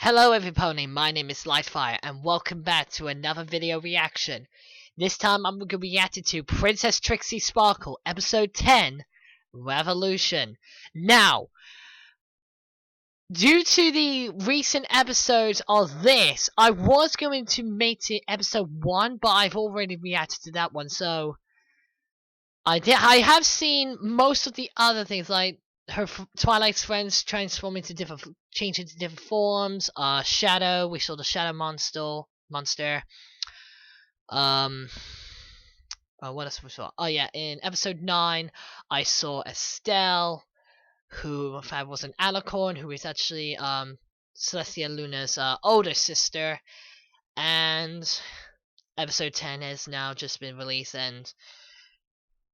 Hello everybody, my name is Lightfire and welcome back to another video reaction. This time I'm going to be reacting to Princess Trixie Sparkle episode 10, Revolution. Now, due to the recent episodes of this, I was going to make it episode 1, but I've already reacted to that one, so I have seen most of the other things, like her Twilight's friends change into different forms. Shadow, we saw the Shadow monster. What else we saw? Oh yeah, in episode 9, I saw Estelle, who was an alicorn, who is actually Celestia Luna's older sister, and episode 10 has now just been released, and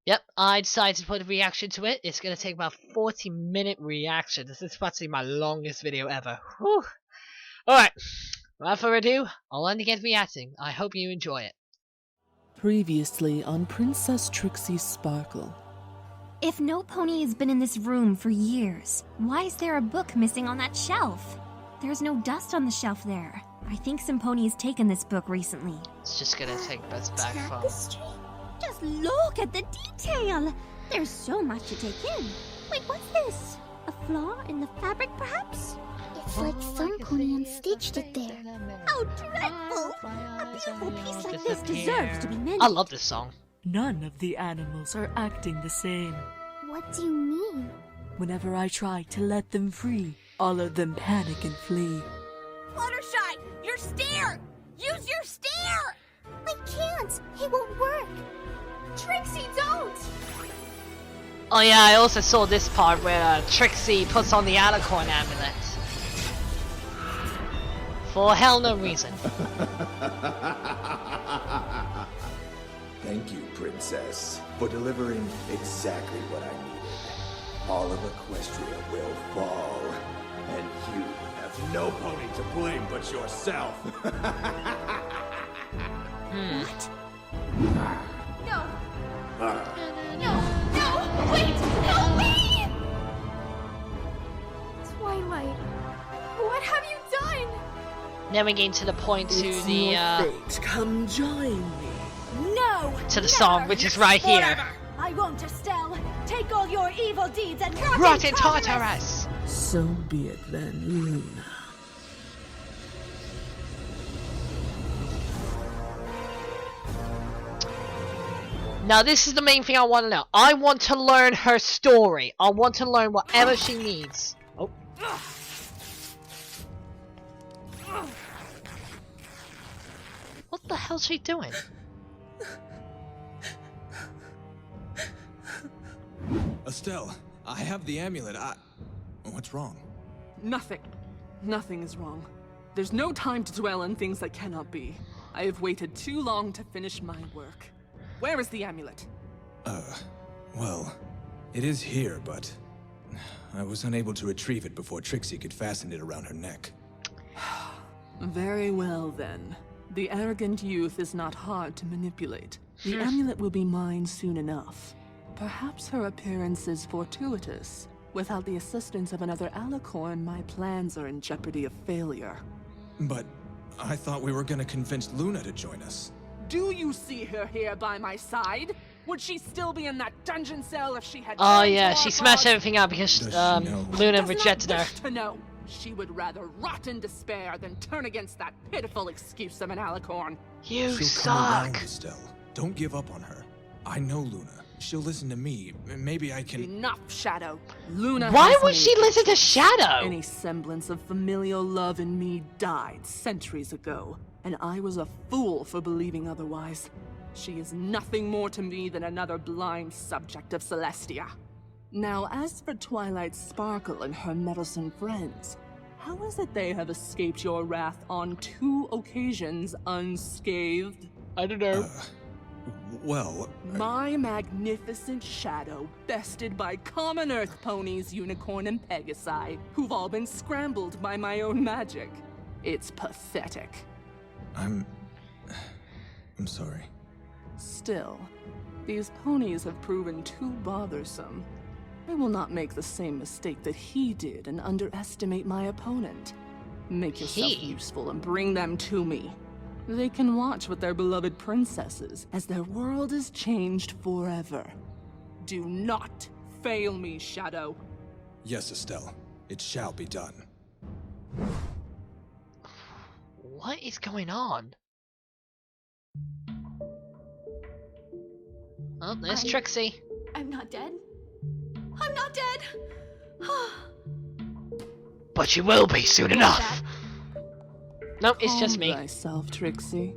yep, I decided to put a reaction to it. It's going to take about 40-minute reaction. This is practically my longest video ever. Whew. Alright, without further ado, I'll end again reacting. I hope you enjoy it. Previously on Princess Trixie Sparkle. If no pony has been in this room for years, why is there a book missing on that shelf? There's no dust on the shelf there. I think some pony has taken this book recently. It's just going to take us back from... Just look at the detail! There's so much to take in. Wait, what's this? A flaw in the fabric, perhaps? It's like some pony unstitched it there. How dreadful! A beautiful piece like this deserves to be mended. I love this song. None of the animals are acting the same. What do you mean? Whenever I try to let them free, all of them panic and flee. Fluttershy, your stair! Use your stair! I can't! It won't work! Trixie, don't! Oh yeah, I also saw this part where Trixie puts on the alicorn amulet. For hell no reason. Thank you, Princess, for delivering exactly what I needed. All of Equestria will fall, and you have no pony to blame but yourself. What? No! Uh, No! Wait! Help me! Twilight, what have you done? Then we get to the point to It's the your fate. Come join me. No! to the song, which is right here. I won't, Estelle. Take all your evil deeds and Rot in Tartarus! So be it then, Luna. Now this is the main thing I want to know. I want to learn her story. I want to learn whatever she needs. Oh. What the hell's she doing? Estelle, I have the amulet. What's wrong? Nothing. Nothing is wrong. There's no time to dwell on things that cannot be. I have waited too long to finish my work. Where is the amulet? Well, it is here, but I was unable to retrieve it before Trixie could fasten it around her neck. Very well, then. The arrogant youth is not hard to manipulate. The amulet will be mine soon enough. Perhaps her appearance is fortuitous. Without the assistance of another alicorn, my plans are in jeopardy of failure. But I thought we were gonna convince Luna to join us. Do you see her here by my side? Would she still be in that dungeon cell if she had... Oh turned yeah, to she our smashed cause? everything up because Does she know? Luna Does rejected not her. wish to know. She would rather rot in despair than turn against that pitiful excuse of an alicorn. You She'll come around, suck. Estelle. Don't give up on her. I know Luna. She'll listen to me. Maybe I can... Enough, Shadow. Luna Why has would made she listen to her choice. Shadow? Any semblance of familial love in me died centuries ago, and I was a fool for believing otherwise. She is nothing more to me than another blind subject of Celestia. Now, as for Twilight Sparkle and her meddlesome friends, how is it they have escaped your wrath on 2 occasions unscathed? I don't know. Well... My magnificent shadow, bested by common earth ponies, unicorn, and pegasi, who've all been scrambled by my own magic. It's pathetic. I'm sorry. Still, these ponies have proven too bothersome. I will not make the same mistake that he did and underestimate my opponent. Make yourself useful and bring them to me. They can watch with their beloved princesses as their world is changed forever. Do not fail me, Shadow. Yes, Estelle. It shall be done. What is going on? Oh, there's Trixie. I'm not dead. I'm not dead! But you will be soon enough! Nope, it's just Calm me. thyself, Trixie.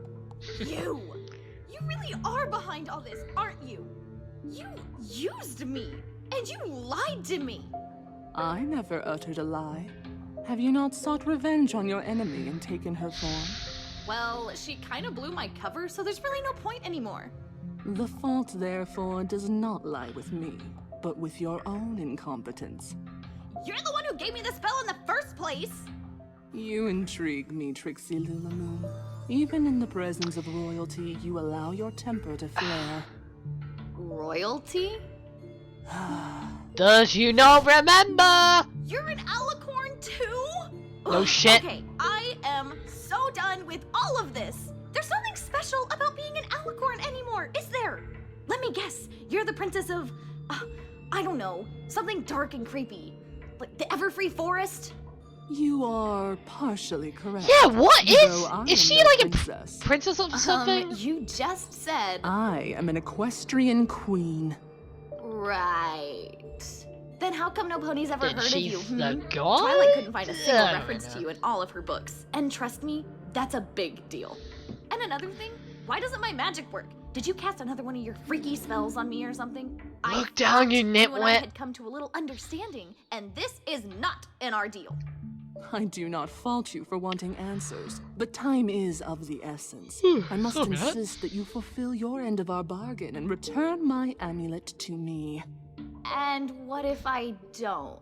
You! You really are behind all this, aren't you? You used me! And you lied to me! I never uttered a lie. Have you not sought revenge on your enemy and taken her form? Well, she kind of blew my cover, so there's really no point anymore. The fault, therefore, does not lie with me, but with your own incompetence. You're the one who gave me the spell in the first place! You intrigue me, Trixie Lulamoon. Even in the presence of royalty, you allow your temper to flare. Royalty? Does you not remember? You're an alicorn too? No shit. Okay, I am so done with all of this. There's nothing special about being an alicorn anymore, is there? Let me guess, you're the princess of, I don't know, something dark and creepy. Like the Everfree Forest? You are partially correct. Yeah, what though I is am she no like a princess? princess of something? You just said... I am an equestrian queen. Right. Then how come no pony's ever Did heard of she you? forgot? Twilight couldn't find a single I don't reference to know. you in all of her books. And trust me, that's a big deal. And another thing, why doesn't my magic work? Did you cast another one of your freaky spells on me or something? Look down, you You and I nitwit. had come to a little understanding, and this is not in our deal. I do not fault you for wanting answers, but time is of the essence. I must so bad. insist that you fulfill your end of our bargain and return my amulet to me. And what if I don't?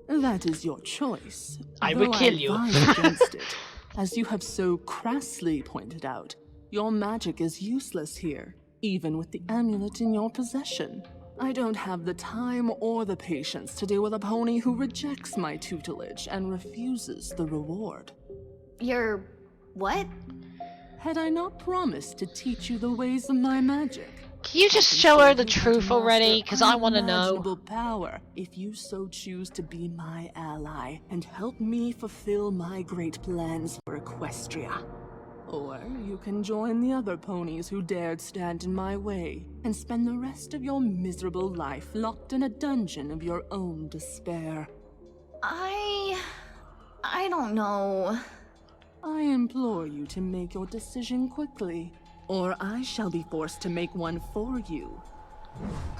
That is your choice. I would though kill you. advise against it. As you have so crassly pointed out, your magic is useless here, even with the amulet in your possession. I don't have the time or the patience to deal with a pony who rejects my tutelage and refuses the reward. You're... what? Had I not promised to teach you the ways of my magic? Can you just show her the truth already? Because I want to know. Unimaginable power, if you so choose to be my ally and help me fulfill my great plans for Equestria. Or you can join the other ponies who dared stand in my way and spend the rest of your miserable life locked in a dungeon of your own despair. I don't know. I implore you to make your decision quickly, or I shall be forced to make one for you.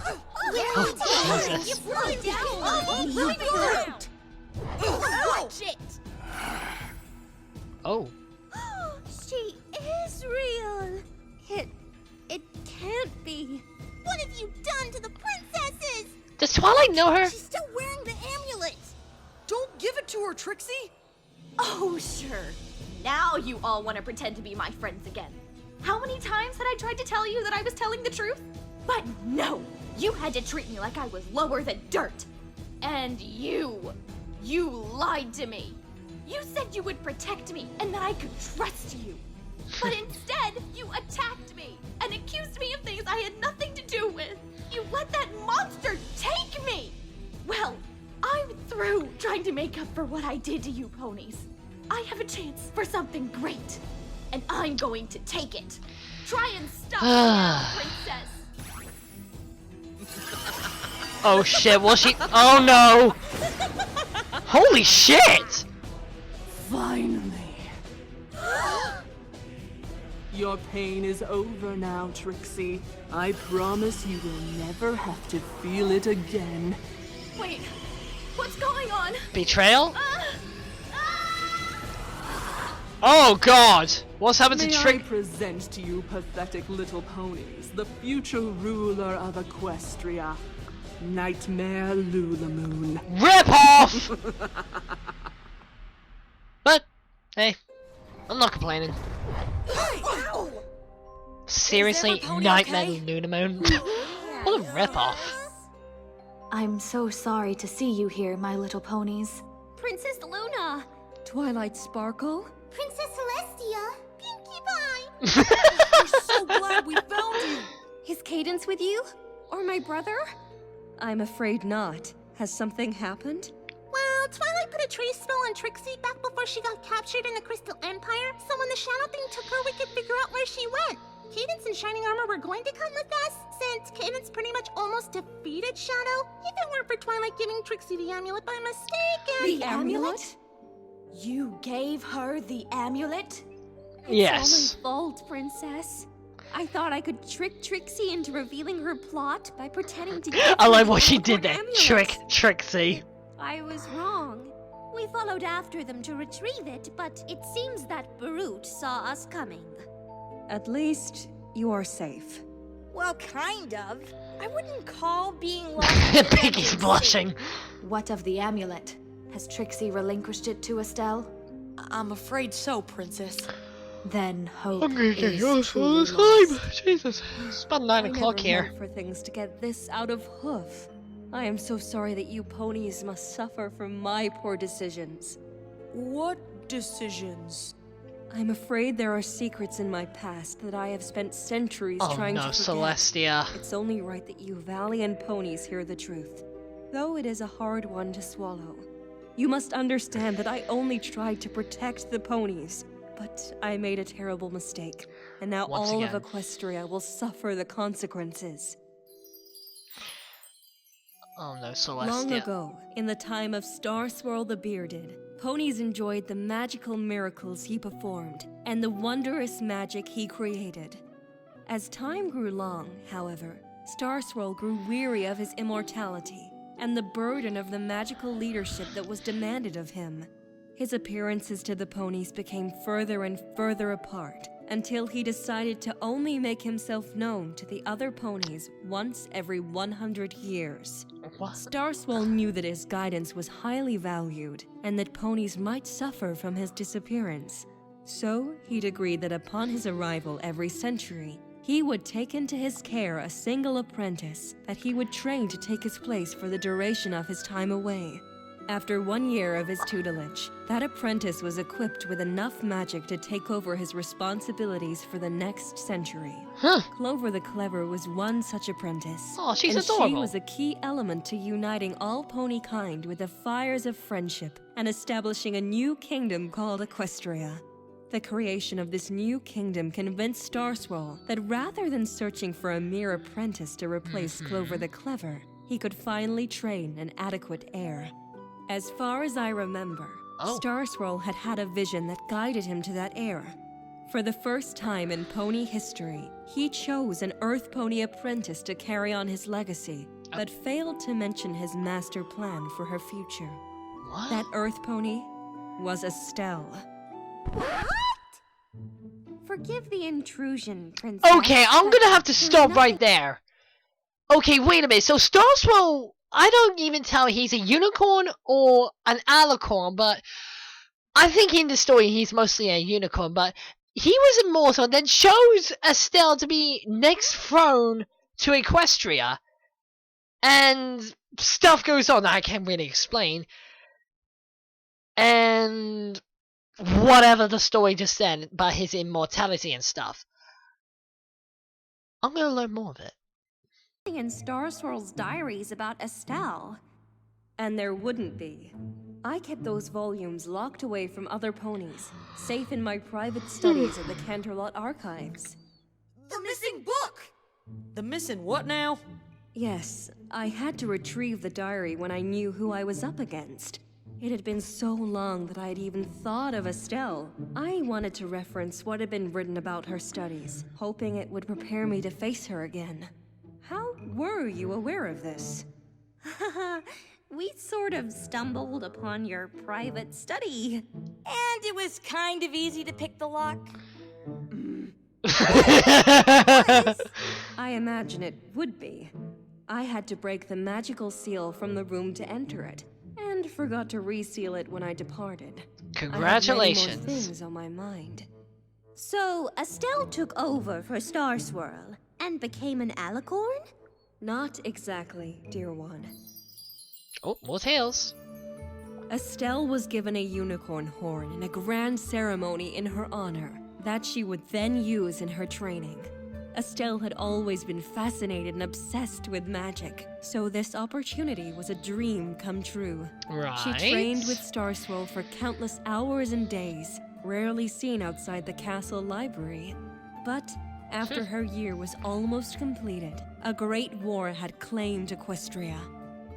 Oh, Jesus. Watch it! Oh. She is real. It can't be. What have you done to the princesses? Does Twilight know her? She's still wearing the amulet. Don't give it to her, Trixie! Oh, sure. Now you all want to pretend to be my friends again. How many times had I tried to tell you that I was telling the truth? But no! You had to treat me like I was lower than dirt. And you lied to me. You said you would protect me and that I could trust you. But instead, you attacked me and accused me of things I had nothing to do with. You let that monster take me! Well, I'm through trying to make up for what I did to you ponies. I have a chance for something great, and I'm going to take it. Try and stop me now, princess. Oh shit, will she? Oh no! Holy shit! Finally. Your pain is over now, Trixie. I promise you will never have to feel it again. Wait, what's going on? Betrayal? Oh god! What's happened to May I Trick? present to you, pathetic little ponies, the future ruler of Equestria, Nightmare Lulamoon. Rip off! But, hey, I'm not complaining. Seriously, Pony Nightmare okay? Luna Moon? What a rip off. I'm so sorry to see you here, my little ponies. Princess Luna. Twilight Sparkle? Princess Celestia? Pinkie Pie? We're so glad we found you! Is Cadence with you? Or my brother? I'm afraid not. Has something happened? Well, Twilight put a trace spell on Trixie back before she got captured in the Crystal Empire, so when the Shadow Thing took her, we could figure out where she went. Cadence and Shining Armor were going to come with us, since Cadence pretty much almost defeated Shadow, if it weren't for Twilight giving Trixie the amulet by mistake and— The amulet? You gave her the amulet? Yes. It's all my fault, Princess. I thought I could trick Trixie into revealing her plot by pretending to give I her like the what she unicorn did there. amulet. Trick Trixie. I was wrong. We followed after them to retrieve it, but it seems that Barut saw us coming. At least, you are safe. Well, kind of. I wouldn't call being lost in Piggy's the blushing. What of the amulet? Has Trixie relinquished it to Estelle? I'm afraid so, Princess. Then hope I'm gonna get is yours for truly this lost. time. Jesus. It's about 9 I o'clock never here. meant for things to get this out of hoof. I am so sorry that you ponies must suffer from my poor decisions. What decisions? I'm afraid there are secrets in my past that I have spent centuries Oh trying no, to forget. Celestia. It's only right that you valiant ponies hear the truth, though it is a hard one to swallow. You must understand that I only tried to protect the ponies, but I made a terrible mistake, and now Once all again. of Equestria will suffer the consequences. Oh no, Celestia. Long ago, in the time of Star Swirl the Bearded, ponies enjoyed the magical miracles he performed and the wondrous magic he created. As time grew long, however, Star Swirl grew weary of his immortality and the burden of the magical leadership that was demanded of him. His appearances to the ponies became further and further apart until he decided to only make himself known to the other ponies once every 100 years. What? Starswell knew that his guidance was highly valued and that ponies might suffer from his disappearance. So he'd agreed that upon his arrival every century, he would take into his care a single apprentice that he would train to take his place for the duration of his time away. After 1 year of his tutelage, that apprentice was equipped with enough magic to take over his responsibilities for the next century. Huh. Clover the Clever was one such apprentice. Oh, she's and adorable. she was a key element to uniting all pony kind with the fires of friendship and establishing a new kingdom called Equestria. The creation of this new kingdom convinced Starswirl that rather than searching for a mere apprentice to replace Clover the Clever, he could finally train an adequate heir. As far as I remember, Starswirl had had a vision that guided him to that heir. For the first time in pony history, he chose an Earth Pony apprentice to carry on his legacy, but failed to mention his master plan for her future. What? That Earth Pony was Estelle. Forgive the intrusion, Princess. Okay, I'm but gonna have to there's stop nothing- right there. Okay, wait a minute. So Starswell, I don't even tell he's a unicorn or an alicorn, but I think in the story he's mostly a unicorn, but he was immortal, then chose Estelle to be next throne to Equestria. And stuff goes on that I can't really explain. And whatever the story just said about his immortality and stuff. I'm gonna learn more of it. In Starswirl's diaries about Estelle. And there wouldn't be. I kept those volumes locked away from other ponies, safe in my private studies at the Canterlot Archives. The missing book! The missing what now? Yes, I had to retrieve the diary when I knew who I was up against. It had been so long that I had even thought of Estelle. I wanted to reference what had been written about her studies, hoping it would prepare me to face her again. How were you aware of this? We sort of stumbled upon your private study. And it was kind of easy to pick the lock. I imagine it would be. I had to break the magical seal from the room to enter it, and forgot to reseal it when I departed. Congratulations. I had many more things on my mind. So, Estelle took over for Starswirl and became an alicorn? Not exactly, dear one. Oh, more tales. Estelle was given a unicorn horn in a grand ceremony in her honor that she would then use in her training. Estelle had always been fascinated and obsessed with magic, so this opportunity was a dream come true. Right. She trained with Starswirl for countless hours and days, rarely seen outside the castle library. But after her year was almost completed, a great war had claimed Equestria.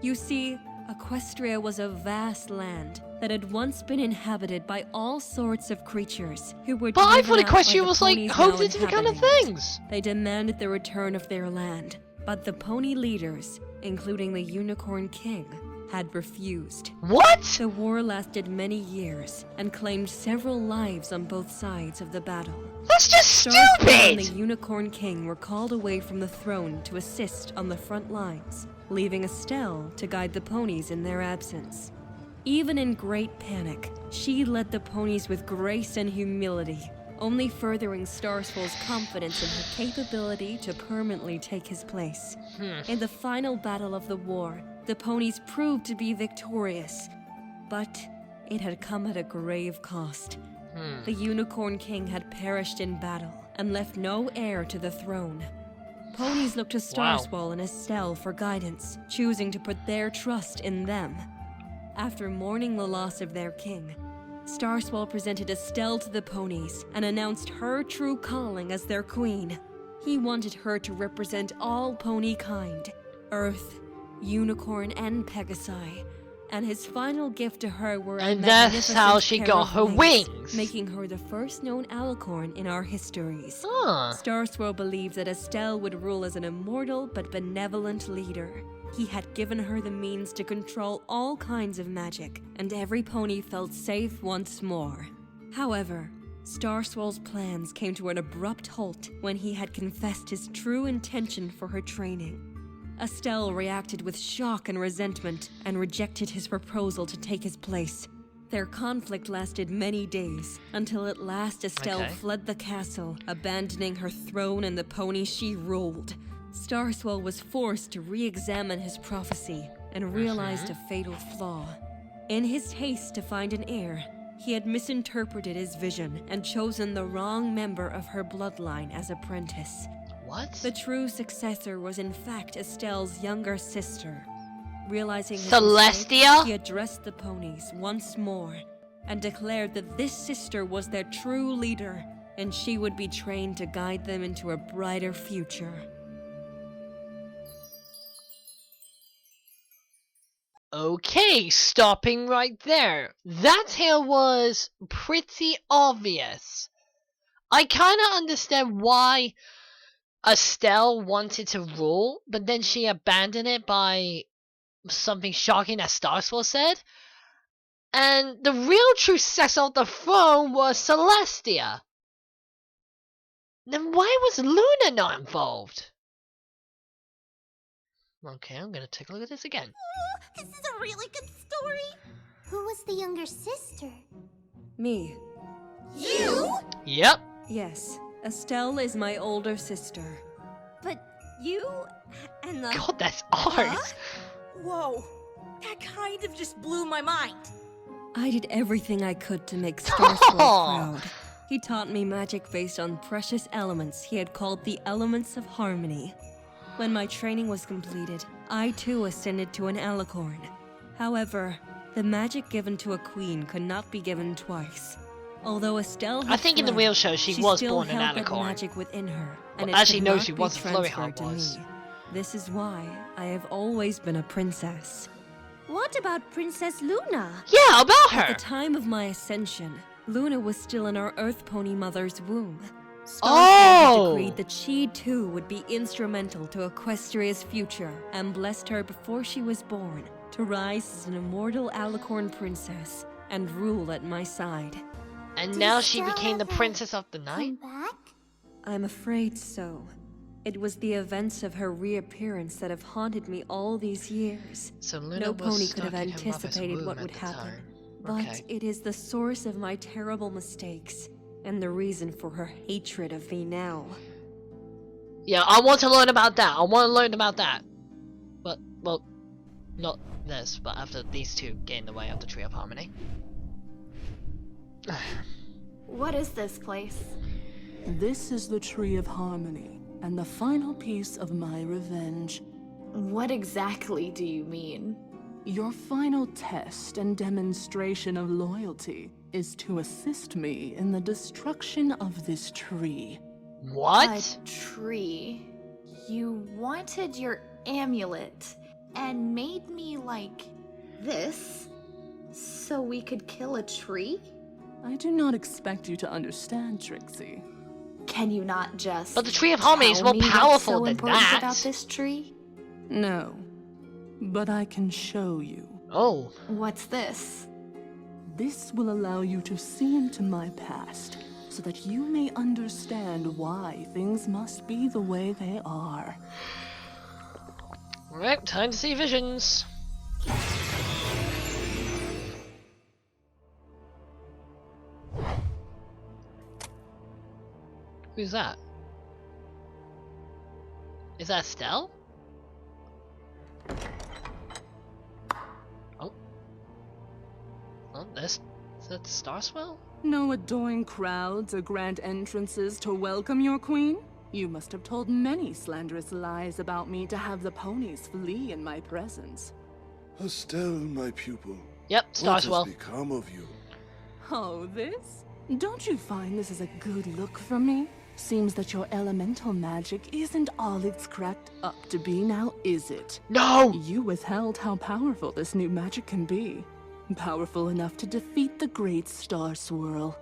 You see, Equestria was a vast land that had once been inhabited by all sorts of creatures who were But I thought driven out by Equestria the was like ponies home now to different kind of inhabiting it. things. They demanded the return of their land, but the pony leaders, including the Unicorn King, had refused. What? The war lasted many years and claimed several lives on both sides of the battle. That's just Starswirl and the stupid! Unicorn King were called away from the throne to assist on the front lines, leaving Estelle to guide the ponies in their absence. Even in great panic, she led the ponies with grace and humility, only furthering Starswirl's confidence in her capability to permanently take his place. In the final battle of the war, the ponies proved to be victorious, but it had come at a grave cost. The Unicorn King had perished in battle and left no heir to the throne. Ponies looked to Starswirl and Estelle for guidance, choosing to put their trust in them. After mourning the loss of their king, Starswirl presented Estelle to the ponies and announced her true calling as their queen. He wanted her to represent all pony kind, Earth, Unicorn, and Pegasi, and his final gift to her were And that's how she got her wings. making her the first known alicorn in our histories. Huh. Starswirl believed that Estelle would rule as an immortal but benevolent leader. He had given her the means to control all kinds of magic, and every pony felt safe once more. However, Starswirl's plans came to an abrupt halt when he had confessed his true intention for her training. Estelle reacted with shock and resentment and rejected his proposal to take his place. Their conflict lasted many days, until at last Estelle fled the castle, abandoning her throne and the pony she ruled. Starswirl was forced to re-examine his prophecy and realized a fatal flaw. In his haste to find an heir, he had misinterpreted his vision and chosen the wrong member of her bloodline as apprentice. What? The true successor was in fact Estelle's younger sister. Realizing his Celestia? mistake, he addressed the ponies once more and declared that this sister was their true leader, and she would be trained to guide them into a brighter future. Okay, stopping right there. That here was pretty obvious. I kinda understand why Estelle wanted to rule, but then she abandoned it by something shocking that Starswirl said. And the real true successor of the throne was Celestia. Then why was Luna not involved? Okay, I'm gonna take a look at this again. This is a really good story. Who was the younger sister? Me. You? Yep. Yes, Estelle is my older sister. But you and the... God, that's ours. Whoa, that kind of just blew my mind. I did everything I could to make Starswirl proud. He taught me magic based on precious elements he had called the Elements of Harmony. When my training was completed, I too ascended to an alicorn. However, the magic given to a queen could not be given twice. Although Estelle had I think in the fled, real show she was still born an held that alicorn. magic within her, and Well, it actually, could no, not she be wasn't. Flurry transferred to was. me. This is why I have always been a princess. What about Princess Luna? Yeah, about At her. the time of my ascension, Luna was still in our Earth Pony mother's womb. Starswirl Oh! had decreed that she too would be instrumental to Equestria's future, and blessed her before she was born to rise as an immortal alicorn princess and rule at my side. And Did now she Estelle became the ever princess of the night? Come back? I'm afraid so. It was the events of her reappearance that have haunted me all these years. So Luna No was pony could stuck have in her mother's anticipated womb what at would the happen. time. But Okay. it is the source of my terrible mistakes, and the reason for her hatred of me now. Yeah, I want to learn about that. I want to learn about that. But, well, Not this, but after these two get in the way of the Tree of Harmony. What is this place? This is the Tree of Harmony, and the final piece of my revenge. What exactly do you mean? Your final test and demonstration of loyalty is to assist me in the destruction of this tree. What? A tree. You wanted your amulet and made me like this so we could kill a tree? I do not expect you to understand, Trixie. Can you not just But the Tree of Harmony is tell more me what's powerful so than important that. about this tree? No, but I can show you. Oh. What's this? This will allow you to see into my past, so that you may understand why things must be the way they are. Alright, time to see visions. Who's that? Is that Estelle? Oh. Oh, is that Starswell? No adoring crowds or grand entrances to welcome your queen? You must have told many slanderous lies about me to have the ponies flee in my presence. Estelle, my pupil. Yep, What has Starswell. become of you? Oh, this? Don't you find this is a good look from me? Seems that your elemental magic isn't all it's cracked up to be now, is it? No! You withheld how powerful this new magic can be. Powerful enough to defeat the great Star Swirl.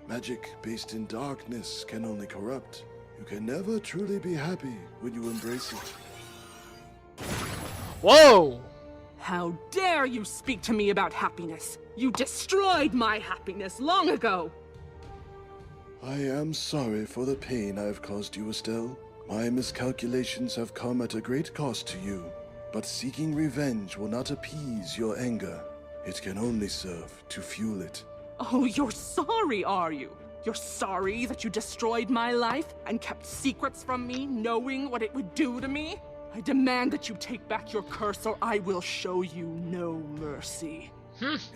Magic based in darkness can only corrupt. You can never truly be happy when you embrace it. Whoa! How dare you speak to me about happiness? You destroyed my happiness long ago! I am sorry for the pain I have caused you, Estelle. My miscalculations have come at a great cost to you, but seeking revenge will not appease your anger. It can only serve to fuel it. Oh, you're sorry, are you? You're sorry that you destroyed my life and kept secrets from me, knowing what it would do to me? I demand that you take back your curse, or I will show you no mercy.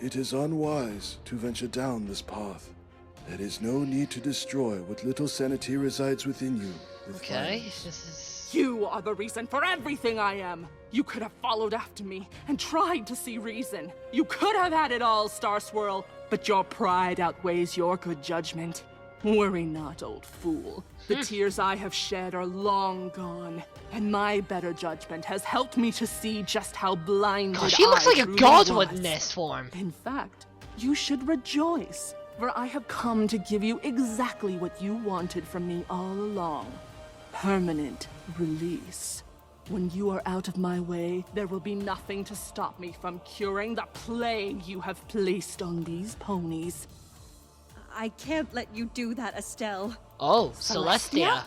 It is unwise to venture down this path. There is no need to destroy what little sanity resides within you. With Okay, violence. this is... You are the reason for everything I am. You could have followed after me and tried to see reason. You could have had it all, Star Swirl, but your pride outweighs your good judgment. Worry not, old fool. The tears I have shed are long gone, and my better judgment has helped me to see just how blinded God, she looks I like a truly god was. with this form. In fact, you should rejoice, for I have come to give you exactly what you wanted from me all along. Permanent release. When you are out of my way, there will be nothing to stop me from curing the plague you have placed on these ponies. I can't let you do that, Estelle. Oh, Celestia.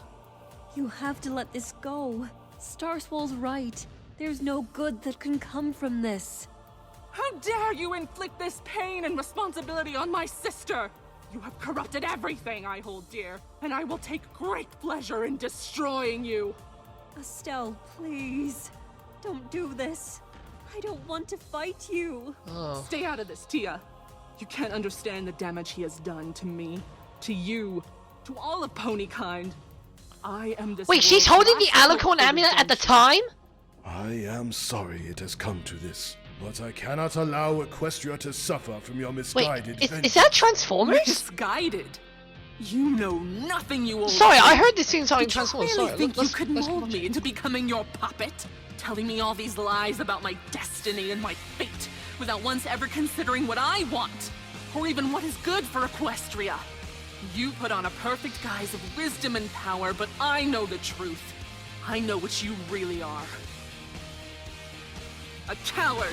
You have to let this go. Starswell's right. There's no good that can come from this. How dare you inflict this pain and responsibility on my sister? You have corrupted everything I hold dear, and I will take great pleasure in destroying you. Estelle, please. Don't do this. I don't want to fight you. Oh. Stay out of this, Tia. You can't understand the damage he has done to me, to you, to all of ponykind. I am this Wait, she's world's holding the last hope Alicorn for amulet at the redemption. time? I am sorry it has come to this, but I cannot allow Equestria to suffer from your Wait, misguided is that Transformers? Misguided? You know nothing, you old Sorry, I shit. heard this scene talking Did Transformers. you really Sorry, think let's- you could let's mold watch me it. into becoming your puppet? Telling me all these lies about my destiny and my fate without once ever considering what I want, or even what is good for Equestria. You put on a perfect guise of wisdom and power, but I know the truth. I know what you really are. A coward.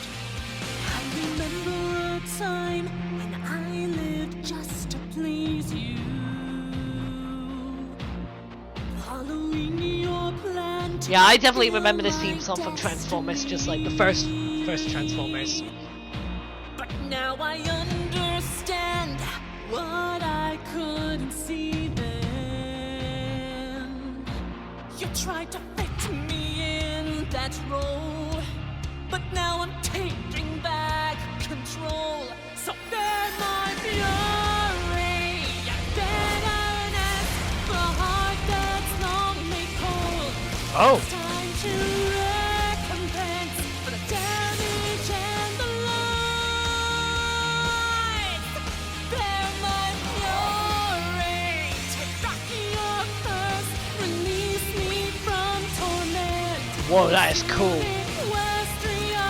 I remember a time when I lived just to please you. Following your plan to Yeah, I definitely remember this theme song from Transformers, just like the first Transformers. But now I understand what I couldn't see then. You tried to fit me in that role, but now I'm Oh. Time to recompense for the damage and the lies. Bear my fury, take back your curse, release me from torment. Whoa, that is cool. Equestria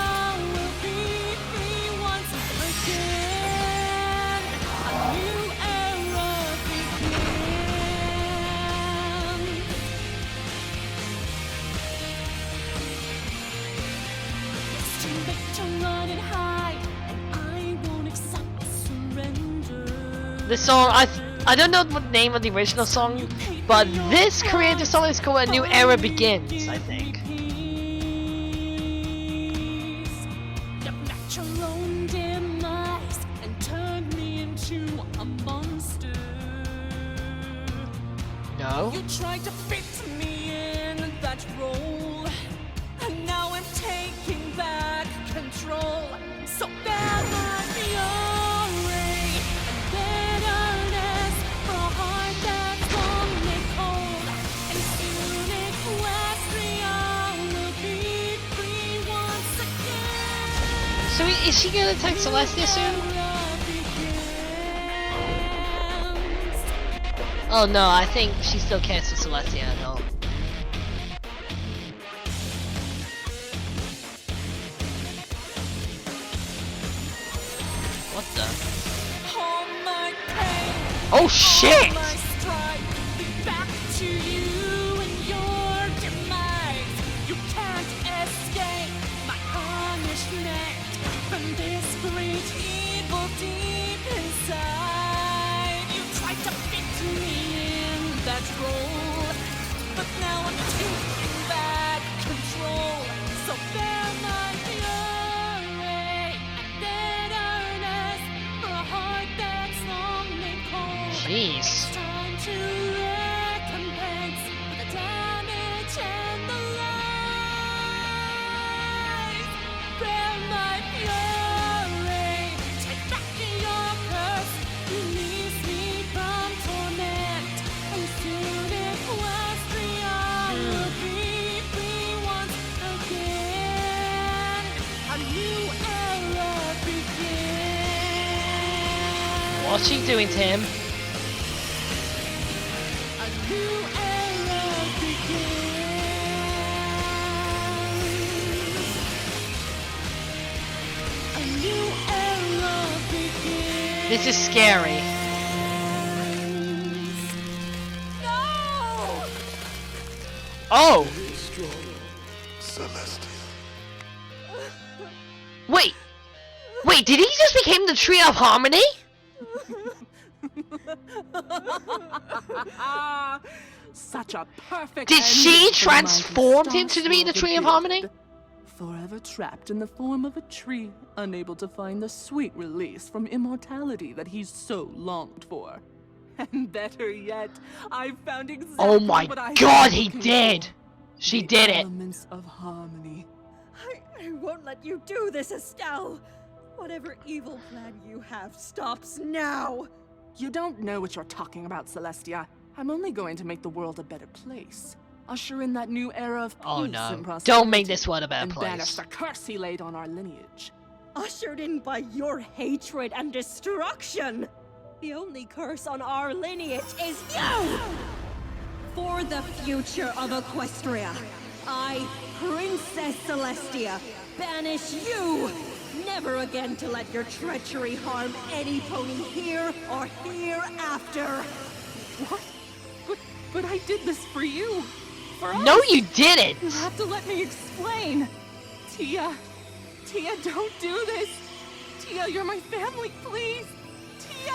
will be free once again. A new era begins. It's too late to run and hide, and I won't accept surrender. This song, I don't know the name of the original song, but this creative song is called A New Era Begins, I think. You've met your own demise and turned me into a monster. No? You tried to fit me in that role, and now I'm taking back control. So bear my fury and bitterness for a heart that's lonely cold. And soon Equestria will be free once again. So is she gonna attack Celestia soon? Oh no, I think she still cares for Celestia at all. What the? All my pain, Oh shit! my strife, lead back to you and your demise. You can't escape my punishment from this great evil deep inside. You tried to fit me in that role, but now I'm taking back control. So bear my fury and bitterness for a heart that's long and cold. Jeez. It's time to recompense for the damage and the lies. Bear my fury, take back your curse, release me from torment, and soon Equestria will be free once again. A new era begins. What's she doing to him? A new era begins. A new era begins. This is scary. No! Oh! Be strong, Celestia. Wait! Wait, did he just become the Tree of Harmony? Such a perfect Did ending she for the transform mighty him to be the Starswirl Tree of Gift. Harmony? Forever trapped in the form of a tree, unable to find the sweet release from immortality that he's so longed for. And better yet, I've found exactly Oh my what I god, was he looking did! for. She The did it. Elements of harmony. I won't let you do this, Estelle. Whatever evil plan you have stops now. You don't know what you're talking about, Celestia. I'm only going to make the world a better place. Usher in that new era of peace Oh and no. prosperity. Don't make this one a better and banish place. the curse he laid on our lineage. Ushered in by your hatred and destruction. The only curse on our lineage is you! For the future of Equestria, I, Princess Celestia, banish you! Never again to let your treachery harm any pony here or hereafter! What? But I did this for you. For us. No, you didn't! You have to let me explain. Tia, don't do this. Tia, you're my family, please. Tia!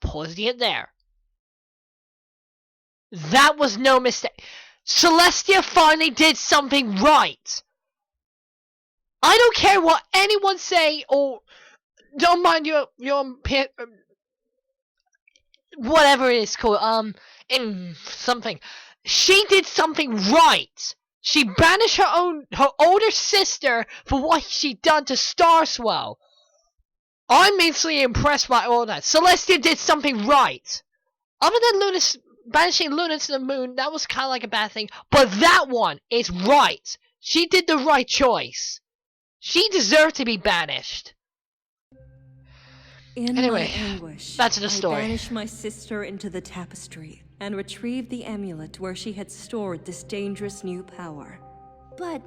Pausing it there. That was no mistake. Celestia finally did something right. I don't care what anyone say, or don't mind your whatever it is called, in something. She did something right. She banished her older sister for what she done to Starswell. I'm immensely impressed by all that. Celestia did something right. Other than banishing Luna to the moon, that was kind of like a bad thing. But that one is right. She did the right choice. She deserved to be banished. Anyway, my anguish, back to the story. I banished my sister into the tapestry and retrieved the amulet where she had stored this dangerous new power. But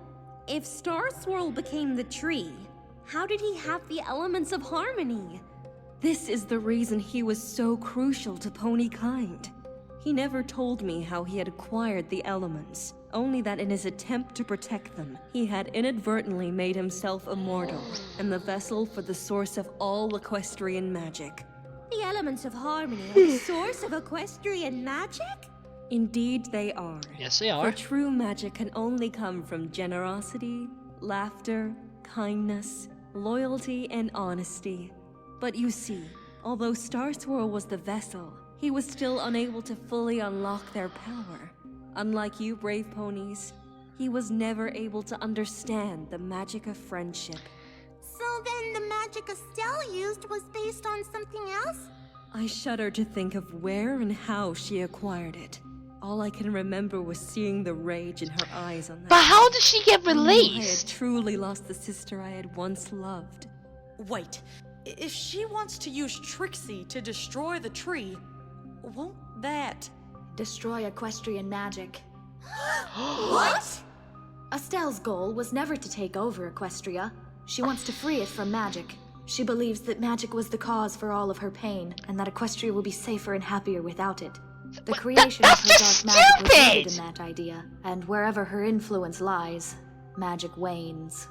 if Star Swirl became the tree, how did he have the elements of harmony? This is the reason he was so crucial to pony kind. He never told me how he had acquired the elements, only that in his attempt to protect them, he had inadvertently made himself immortal and the vessel for the source of all equestrian magic. The elements of harmony are the source of equestrian magic? Indeed they are. Yes, they are. For true magic can only come from generosity, laughter, kindness, loyalty, and honesty. But you see, although Star Swirl was the vessel, he was still unable to fully unlock their power. Unlike you brave ponies, he was never able to understand the magic of friendship. So then the magic Estelle used was based on something else? I shudder to think of where and how she acquired it. All I can remember was seeing the rage in her eyes on that. But how did she get I knew I had released? truly lost the sister I had once loved. Wait, if she wants to use Trixe to destroy the tree, won't that... Destroy equestrian magic. What? Estelle's goal was never to take over Equestria. She wants to free it from magic. She believes that magic was the cause for all of her pain, and that Equestria will be safer and happier without it. The creation of her dark magic was rooted in that idea, and wherever her influence lies, magic wanes.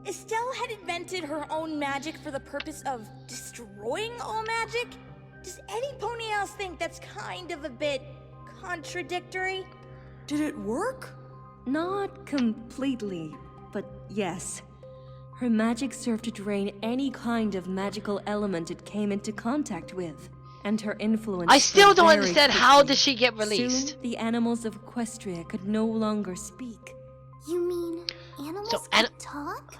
Estelle had invented her own magic for the purpose of destroying all magic? Does any pony else think that's kind of a bit contradictory? Did it work? Not completely, but yes. Her magic served to drain any kind of magical element it came into contact with, and her influence... I still spread don't very understand quickly. how did she get released. Soon, the animals of Equestria could no longer speak. You mean animals So, can talk?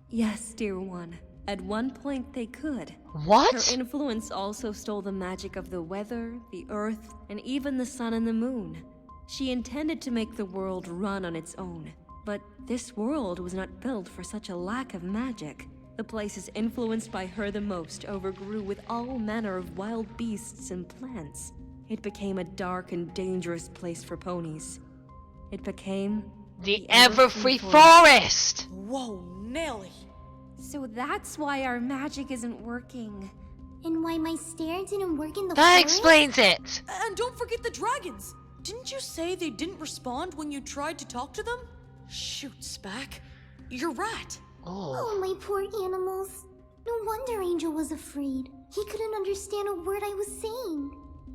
Yes, dear one. At one point they could. What? Her influence also stole the magic of the weather, the earth, and even the sun and the moon. She intended to make the world run on its own. But this world was not built for such a lack of magic. The places influenced by her the most overgrew with all manner of wild beasts and plants. It became a dark and dangerous place for ponies. It became... the Everfree Forest! Whoa, Nelly. So that's why our magic isn't working. And why my stare didn't work in the That forest? explains it! And don't forget the dragons. Didn't you say they didn't respond when you tried to talk to them? Shoot, Spack. You're right. Oh, my poor animals. No wonder Angel was afraid. He couldn't understand a word I was saying.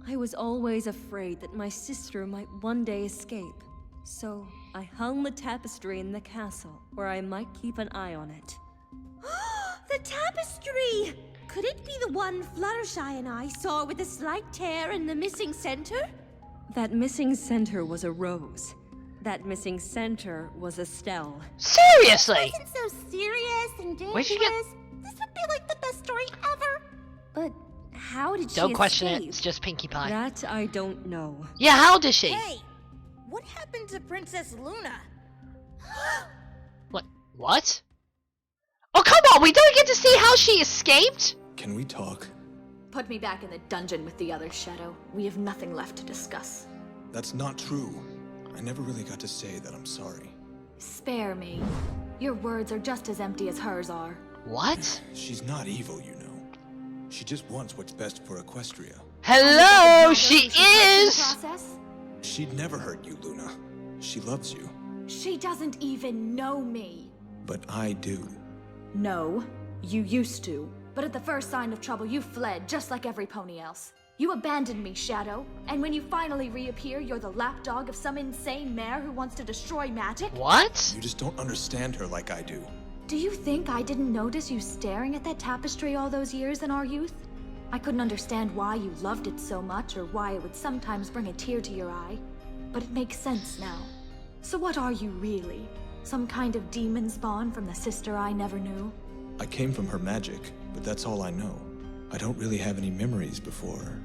I was always afraid that my sister might one day escape. So I hung the tapestry in the castle where I might keep an eye on it. The tapestry! Could it be the one Fluttershy and I saw with a slight tear in the missing center? That missing center was a rose. That missing center was Estelle. Seriously? This wasn't so serious and dangerous. Where'd she get- This would be like the best story ever. But how did she Don't question it, escape? it's just Pinkie Pie. That I don't know. Yeah, how did she? Hey, what happened to Princess Luna? What? Oh, come on, we don't get to see how she escaped? Can we talk? Put me back in the dungeon with the others, Shadow. We have nothing left to discuss. That's not true. I never really got to say that I'm sorry. Spare me. Your words are just as empty as hers are. What? She's not evil, you know. She just wants what's best for Equestria. Hello, she In the is! process? She'd never hurt you, Luna. She loves you. She doesn't even know me. But I do. No, you used to. But at the first sign of trouble, you fled, just like every pony else. You abandoned me, Shadow. And when you finally reappear, you're the lapdog of some insane mare who wants to destroy magic? What? You just don't understand her like I do. Do you think I didn't notice you staring at that tapestry all those years in our youth? I couldn't understand why you loved it so much or why it would sometimes bring a tear to your eye. But it makes sense now. So what are you really? Some kind of demon spawn from the sister I never knew? I came from her magic. but that's all I know. I don't really have any memories before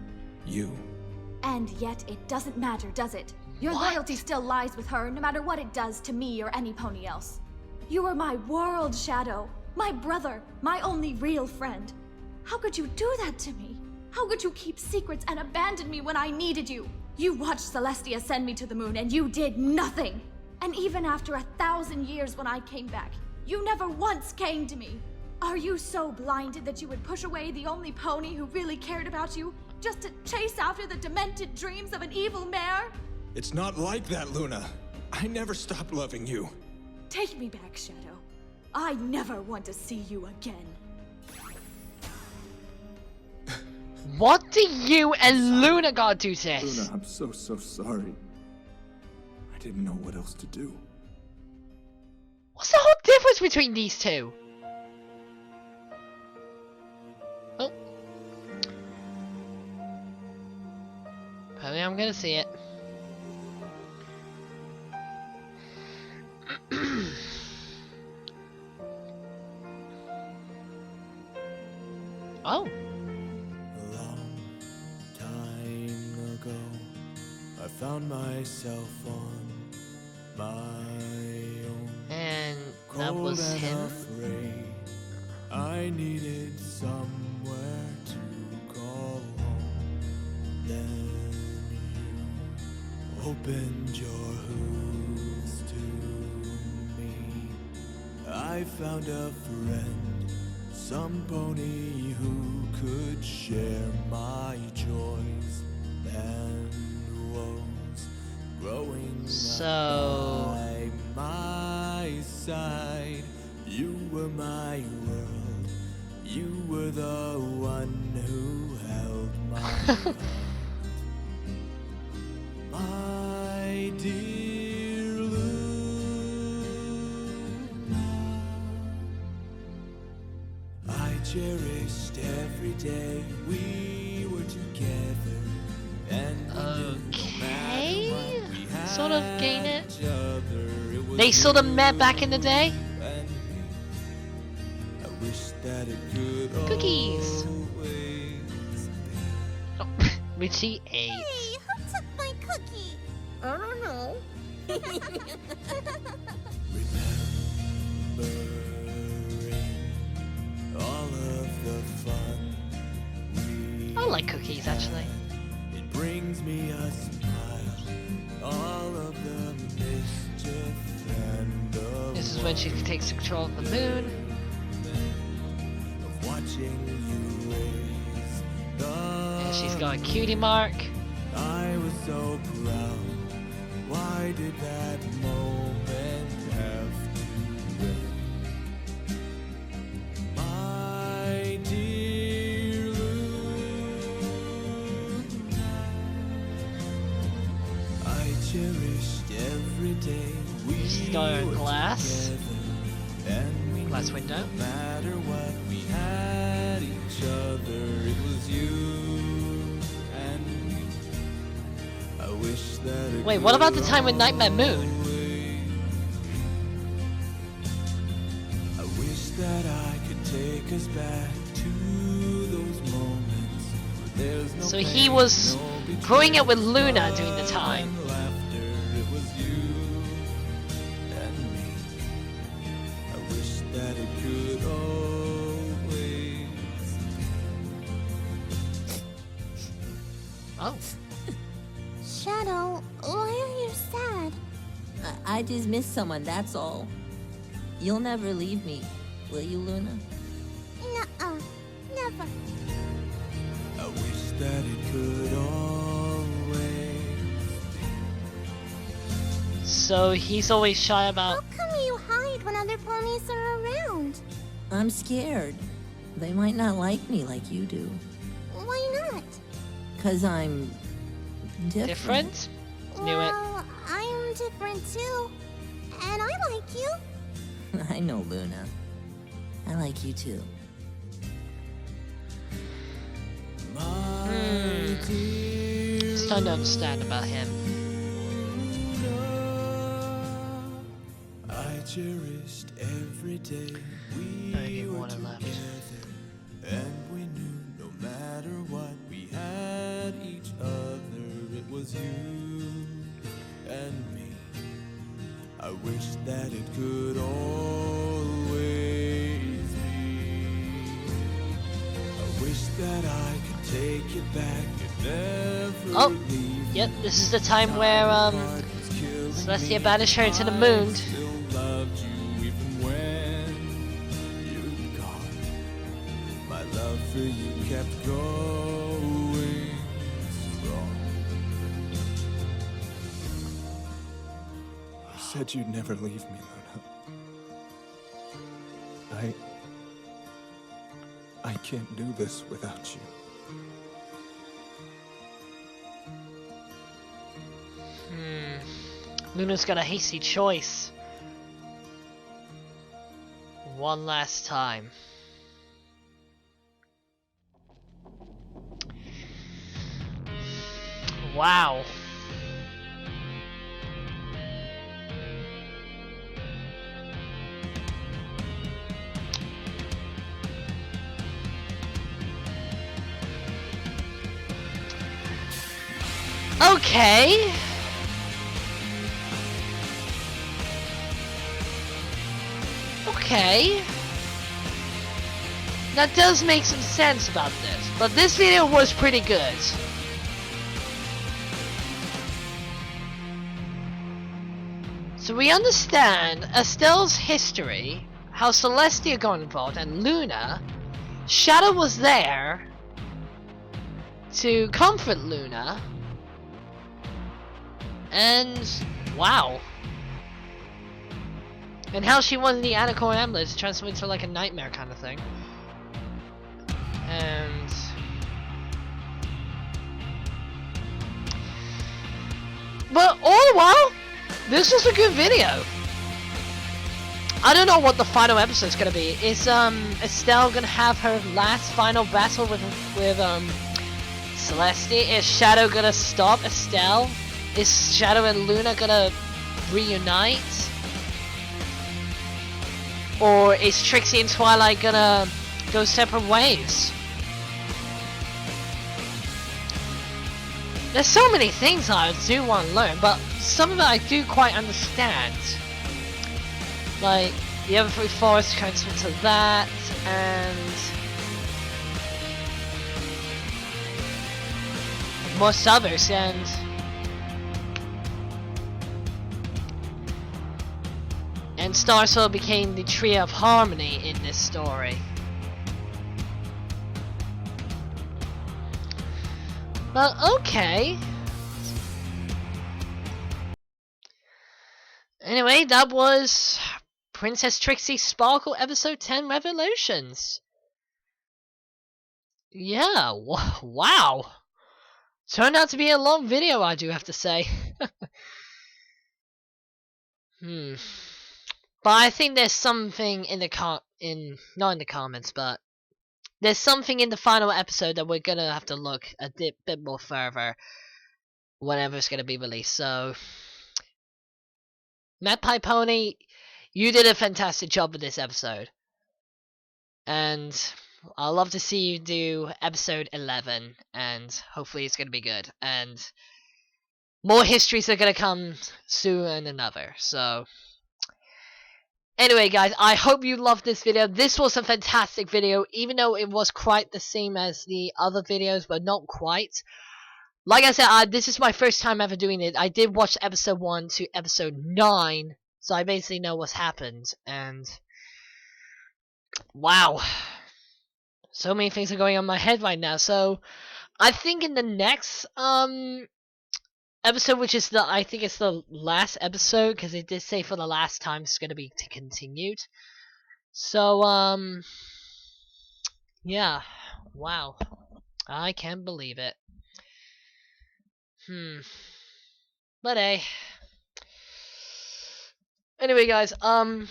you. And yet it doesn't matter, does it? Your loyalty still lies with her, no matter what it does to me or any pony else. You were my world, Shadow. My brother. My only real friend. How could you do that to me? How could you keep secrets and abandon me when I needed you? You watched Celestia send me to the moon and you did nothing. And even after 1,000 years when I came back, you never once came to me. Are you so blinded that you would push away the only pony who really cared about you just to chase after the demented dreams of an evil mare? It's not like that, Luna. I never stopped loving you. Take me back, Shadow. I never want to see you again. What do you and Luna gotta do to this? Luna, I'm so sorry. I didn't know what else to do. What's the whole difference between these two? Oh. Probably I'm gonna see it. Oh. A long time ago, I found myself on my own. And that was him. Afraid. I needed somewhere to call home. Then you opened your hooves to me. I found a friend, some pony who could share my joys and woes. Growing So by my side, you were my world. You were the one who held my hand. My dear Luna, I cherished every day we were together, and okay, sort of gain it. They sort of met back in the day. I wish that it could Cookies. Oh, which he ate. Hey, who took my cookie? I don't know. all of the fun I like cookies actually. it brings me a smile. All of the mischief and the This is when she takes control of the moon. of watching you raise the And she's got a cutie mark. I was so proud. Why did that moment have to end? My dear Luna, I cherished every day we She's got her were glass. together, and we Glass window. no matter what we had each other, it was you and me. I wish that it Wait, what about the could time with Nightmare Moon? I wish that I could take us back to those moments where there's no So pain, he was no growing up with Luna during the time. and laughter. It was you and me. I wish that it could always. Oh. Shadow, why are you sad? I just miss someone, that's all. You'll never leave me, will you, Luna? Nuh-uh, never. I wish that it could always. So he's always shy How about. come you hide when other ponies are around? I'm scared. They might not like me like you do. Why not? 'Cause I'm different. Different? Knew it. Well, I'm different too. And I like you. I know, Luna. I like you too. Starting to understand about him. I cherished every day I we give were one left. together, And we knew no matter what we had each other, it was you and me. I wish that it could always be. I wish that I could take it back and never Oh, leave. yep, this is the time where Celestia banished her to the moon. Still loved you even when you're gone. My love for you kept going strong. You said you'd never leave me, Luna. I can't do this without you. Luna's got a hasty choice. One last time. Wow. Okay. Okay. That does make some sense about this, but this video was pretty good. So we understand Estelle's history, how Celestia got involved, and Luna. Shadow was there to comfort Luna. And wow. And how she wanted the Anacore amulet to transform into like a nightmare kind of thing. And but all the while, this was a good video. I don't know what the final episode's gonna be. Is Estelle gonna have her last final battle with Celestia? Is Shadow gonna stop Estelle? Is Shadow and Luna gonna reunite? Or is Trixie and Twilight gonna go separate ways? There's so many things I do want to learn, but some of it I do quite understand. Like, the other three forests transfer to that, and most others, and Star Sword became the Tree of Harmony in this story. But okay. Anyway, that was Princess Trixie Sparkle Episode 10 Revelations. Yeah, wow. Turned out to be a long video, I do have to say. But I think there's something in the not in the comments, but there's something in the final episode that we're gonna have to look a bit more further whenever it's gonna be released. So, magpiepony, you did a fantastic job with this episode, and I'd love to see you do episode 11, and hopefully it's gonna be good. And more histories are gonna come soon and another. So. Anyway guys, I hope you loved this video. This was a fantastic video, even though it was quite the same as the other videos, but not quite. Like I said, this is my first time ever doing it. I did watch episode 1 to episode 9, so I basically know what's happened, and wow. So many things are going on in my head right now, so I think in the next episode, which is I think it's the last episode, because it did say for the last time it's going to be continued. So, yeah, wow, I can't believe it. But hey, anyway guys, let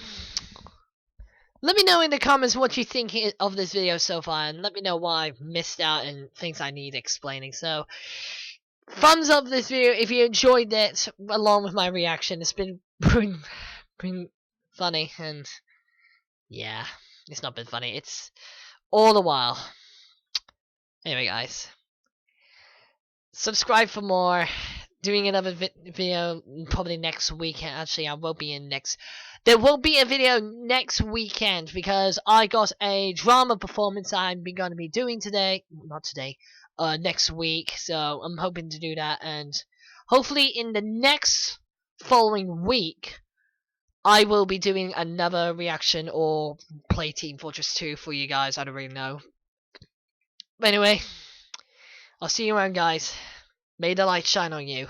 me know in the comments what you think of this video so far, and let me know why I've missed out and things I need explaining. So, thumbs up this video if you enjoyed it, along with my reaction. It's been funny, and yeah, it's not been funny. It's all the while. Anyway, guys, subscribe for more. Doing another video probably next weekend. Actually, I will be in next. There will be a video next weekend because I got a drama performance I'm going to be doing today. Not today. Next week. So I'm hoping to do that, and hopefully in the next following week, I will be doing another reaction or play Team Fortress 2 for you guys. I don't really know. But anyway, I'll see you around, guys. May the light shine on you.